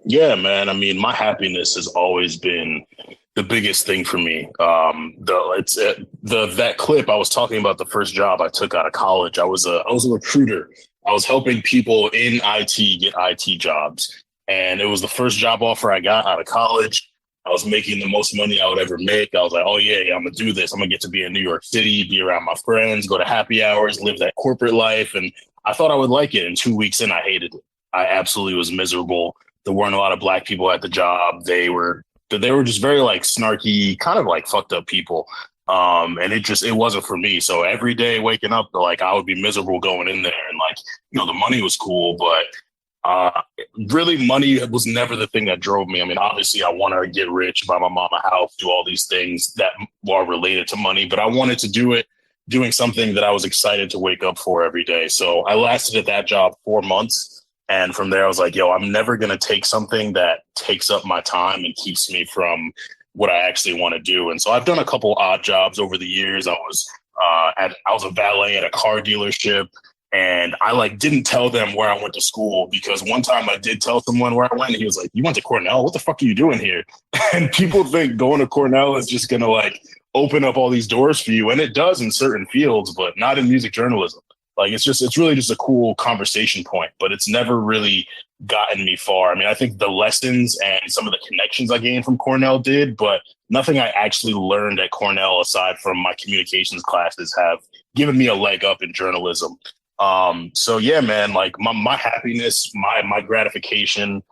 Yeah, man. I mean, my happiness has always been the biggest thing for me. The that clip I was talking about, the first job I took out of college. I was a recruiter. I was helping people in IT get IT jobs, and it was the first job offer I got out of college. I was making the most money I would ever make. I was like, oh yeah, I'm gonna do this. I'm gonna get to be in New York City, be around my friends, go to happy hours, live that corporate life, and I thought I would like it. And 2 weeks in, I hated it. I absolutely was miserable. There weren't a lot of black people at the job. They were just very like snarky, kind of like fucked up people. And it wasn't for me. So every day waking up, like I would be miserable going in there, and like the money was cool, but uh, really money was never the thing that drove me. I mean, obviously, I want to get rich, buy my mom a house, do all these things that are related to money, but I wanted to do it doing something that I was excited to wake up for every day. So I lasted at that job 4 months. And from there, I was like, yo, I'm never going to take something that takes up my time and keeps me from what I actually want to do. And so I've done a couple odd jobs over the years. I was a valet at a car dealership, and I like didn't tell them where I went to school, because one time I did tell someone where I went, and he was like, "You went to Cornell? What the fuck are you doing here?" And people think going to Cornell is just going to like open up all these doors for you, and it does in certain fields, but not in music journalism. Like it's really just a cool conversation point, but it's never really gotten me far. I mean, I think the lessons and some of the connections I gained from Cornell did, but nothing I actually learned at Cornell aside from my communications classes have given me a leg up in journalism. So yeah, man, like my happiness, my gratification,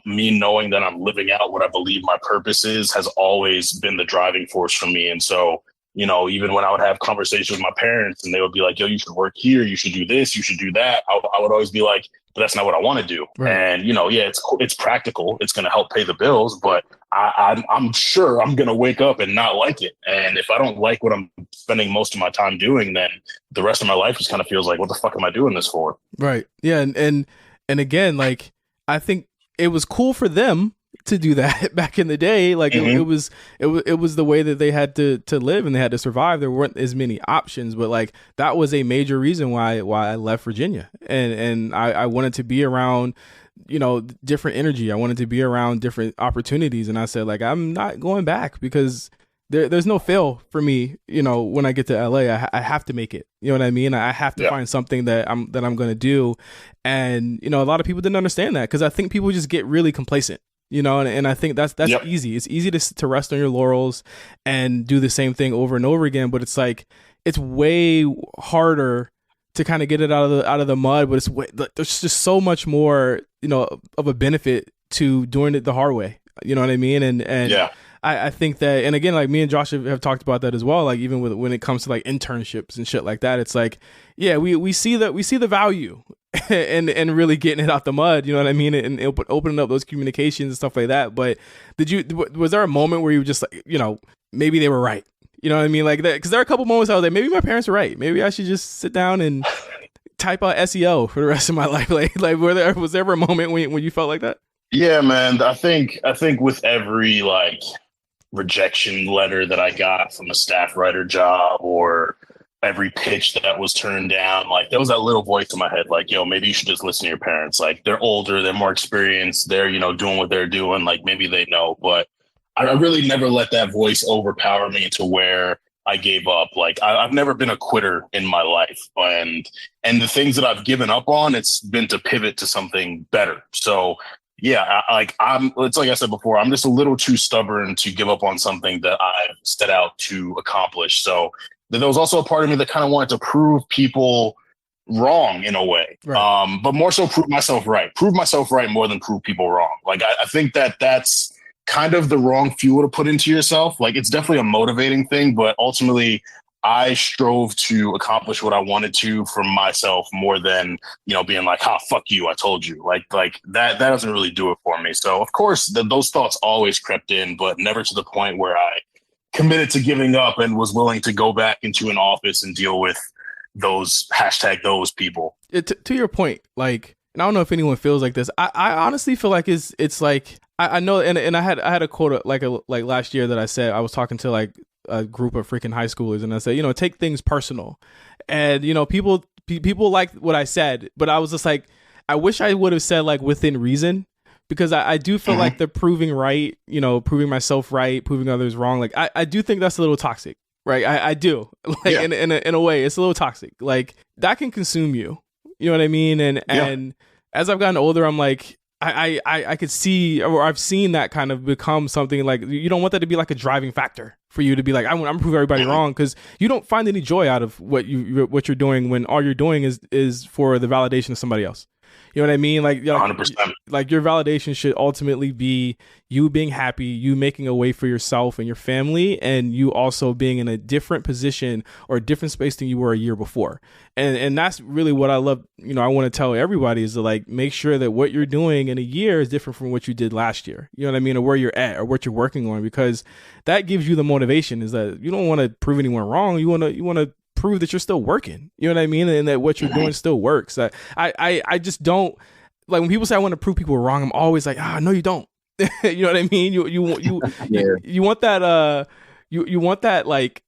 me knowing that I'm living out what I believe my purpose is has always been the driving force for me. And so even when I would have conversations with my parents and they would be like, yo, you should work here, you should do this, you should do that, I would always be like, but that's not what I want to do. Right. And, yeah, it's practical. It's going to help pay the bills, but I'm sure I'm going to wake up and not like it. And if I don't like what I'm spending most of my time doing, then the rest of my life just kind of feels like, what the fuck am I doing this for? Right. Yeah. And again, like, I think it was cool for them to do that back in the day. Like it was the way that they had to live and they had to survive. There weren't as many options, but like that was a major reason why I left Virginia. And I wanted to be around, different energy. I wanted to be around different opportunities. And I said, like, I'm not going back because there's no fail for me. When I get to LA, I have to make it. You know what I mean? I have to find something that I'm going to do. And, a lot of people didn't understand that because I think people just get really complacent. And I think that's easy. It's easy to rest on your laurels and do the same thing over and over again. But it's like, it's way harder to kind of get it out of the mud. But there's just so much more, of a benefit to doing it the hard way. You know what I mean? And yeah. I think that, and again, like me and Josh have talked about that as well. Like even when it comes to like internships and shit like that, it's like, yeah, we see the value and really getting it out the mud, you know what I mean? And opening up those communications and stuff like that. But was there a moment where you were just like, maybe they were right? You know what I mean? Like that, because there are a couple moments I was like, maybe my parents are right. Maybe I should just sit down and type out SEO for the rest of my life. Like was there ever a moment when you felt like that? Yeah, man. I think with every like rejection letter that I got from a staff writer job or every pitch that was turned down, like there was that little voice in my head, like, yo, maybe you should just listen to your parents. Like they're older, they're more experienced, they're, doing what they're doing. Like maybe they know, but I really never let that voice overpower me to where I gave up. Like I've never been a quitter in my life, and the things that I've given up on, it's been to pivot to something better. So yeah, it's like I said before, I'm just a little too stubborn to give up on something that I've set out to accomplish. So there was also a part of me that kind of wanted to prove people wrong in a way, right. But more so prove myself right more than prove people wrong. Like I think that's kind of the wrong fuel to put into yourself. Like it's definitely a motivating thing, but ultimately I strove to accomplish what I wanted to for myself more than, being like, fuck you, I told you. Like that doesn't really do it for me. So of course those thoughts always crept in, but never to the point where I committed to giving up and was willing to go back into an office and deal with those people. To your point, like, and I don't know if anyone feels like this. I honestly feel like it's like, I know, and I had a quote like last year that I said, I was talking to like a group of freaking high schoolers and I said, take things personal. And, people liked what I said, but I was just like, I wish I would have said like within reason, because I do feel like the proving right, proving myself right, proving others wrong. Like I do think that's a little toxic, right? I do, like in a way, it's a little toxic. Like that can consume you. You know what I mean? And as I've gotten older, I'm like, I could see, or I've seen that kind of become something like, you don't want that to be like a driving factor for you to be like, I'm gonna prove everybody wrong, because you don't find any joy out of what you're doing when all you're doing is for the validation of somebody else. You know what I mean? Like 100%. Like your validation should ultimately be you being happy, you making a way for yourself and your family, and you also being in a different position or a different space than you were a year before. And that's really what I love. I want to tell everybody is to like make sure that what you're doing in a year is different from what you did last year. You know what I mean? Or where you're at or what you're working on, because that gives you the motivation. Is that you don't want to prove anyone wrong. You want to prove that you're still working. You know what I mean? And that what you're doing still works. I just don't like when people say I want to prove people wrong. I'm always like, no, you don't. You know what I mean? You want that you want that like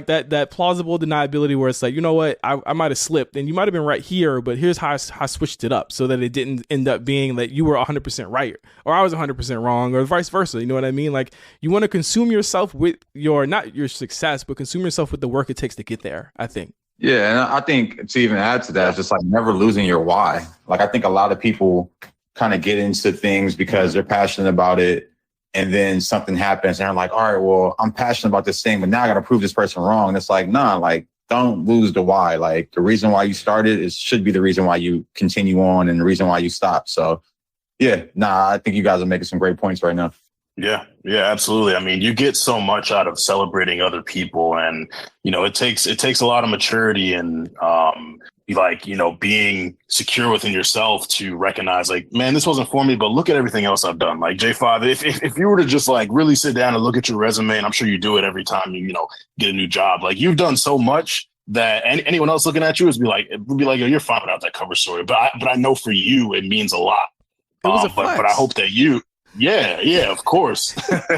that plausible deniability where it's like, you know what, I might have slipped and you might have been right here, but here's how I switched it up so that it didn't end up being that you were 100% right or I was 100% wrong or vice versa. You know what I mean? Like you want to consume yourself with not your success, but consume yourself with the work it takes to get there, I think. Yeah, and I think to even add to that, it's just like never losing your why. Like I think a lot of people kind of get into things because they're passionate about it. And then something happens and they're like, all right, well, I'm passionate about this thing, but now I got to prove this person wrong. And it's like, nah, like, don't lose the why. Like the reason why you started should be the reason why you continue on and the reason why you stop. So yeah, I think you guys are making some great points right now. Yeah, absolutely. I mean, you get so much out of celebrating other people, and it takes a lot of maturity and being secure within yourself to recognize like, man, this wasn't for me, but look at everything else I've done. Like J5, if you were to just like really sit down and look at your resume, and I'm sure you do it every time you get a new job, like you've done so much that anyone else looking at you would be like, yo, you're fine without that cover story. But I know for you, it means a lot. It was a flex. But I hope that you. Yeah, of course.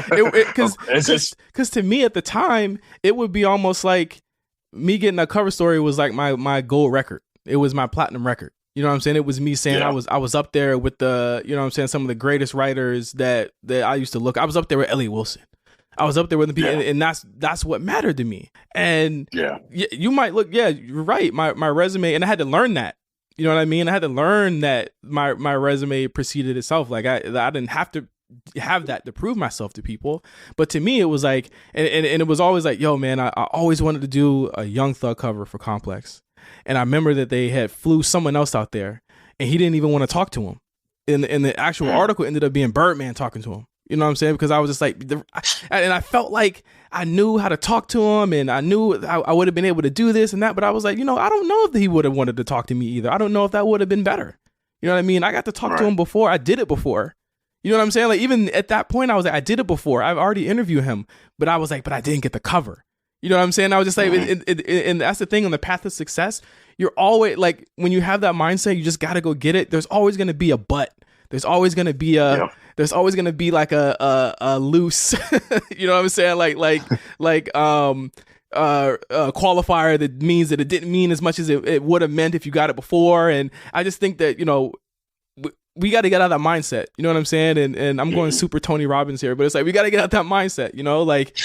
Because to me at the time, it would be almost like me getting a cover story was like my gold record. It was my platinum record. You know what I'm saying? It was me saying I was up there with the, you know what I'm saying, some of the greatest writers that I used to look. I was up there with Elliot Wilson. I was up there with the people, and that's what mattered to me. And you might look, you're right. My resume, and I had to learn that. You know what I mean? I had to learn that my resume preceded itself. Like I didn't have to have that to prove myself to people. But to me, it was like, and it was always like, yo, man, I always wanted to do a Young Thug cover for Complex. And I remember that they had flew someone else out there and he didn't even want to talk to him. In the actual article ended up being Birdman talking to him. You know what I'm saying? Because I was just like, and I felt like I knew how to talk to him and I knew I would have been able to do this and that. But I was like, I don't know if he would have wanted to talk to me either. I don't know if that would have been better. You know what I mean? I got to talk to him before. I did it before. You know what I'm saying? Like even at that point, I was like, I did it before. I've already interviewed him. But I was like, but I didn't get the cover. You know what I'm saying? I was just like, and that's the thing on the path of success. You're always like, when you have that mindset, you just got to go get it. There's always going to be a but. There's always going to be there's always going to be like a loose, you know what I'm saying? Like qualifier that means that it didn't mean as much as it would have meant if you got it before. And I just think that, we got to get out of that mindset. You know what I'm saying? And I'm going super Tony Robbins here, but it's like, we got to get out that mindset, like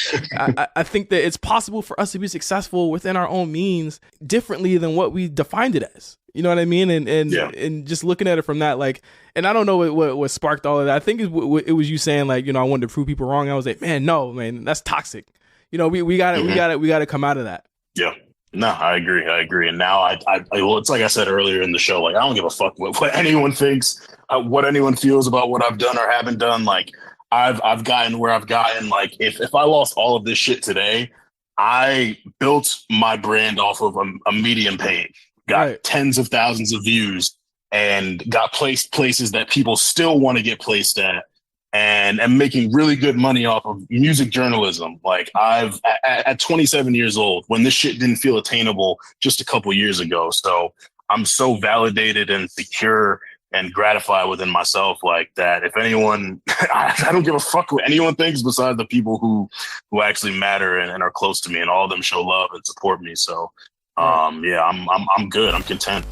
I think that it's possible for us to be successful within our own means differently than what we defined it as. You know what I mean? And just looking at it from that, like, and I don't know what sparked all of that. I think it was you saying like, I wanted to prove people wrong. I was like, man, that's toxic. We got to come out of that. Yeah. No, I agree. And now well, it's like I said earlier in the show, like I don't give a fuck what anyone thinks, what anyone feels about what I've done or haven't done. Like I've gotten where I've gotten. Like if I lost all of this shit today, I built my brand off of a Medium page, got tens of thousands of views, and got placed places that people still want to get placed at. And I'm making really good money off of music journalism. Like I've at 27 years old, when this shit didn't feel attainable just a couple years ago. So I'm so validated and secure and gratified within myself like that. If anyone, I don't give a fuck what anyone thinks besides the people who actually matter and are close to me, and all of them show love and support me. So I'm good. I'm content.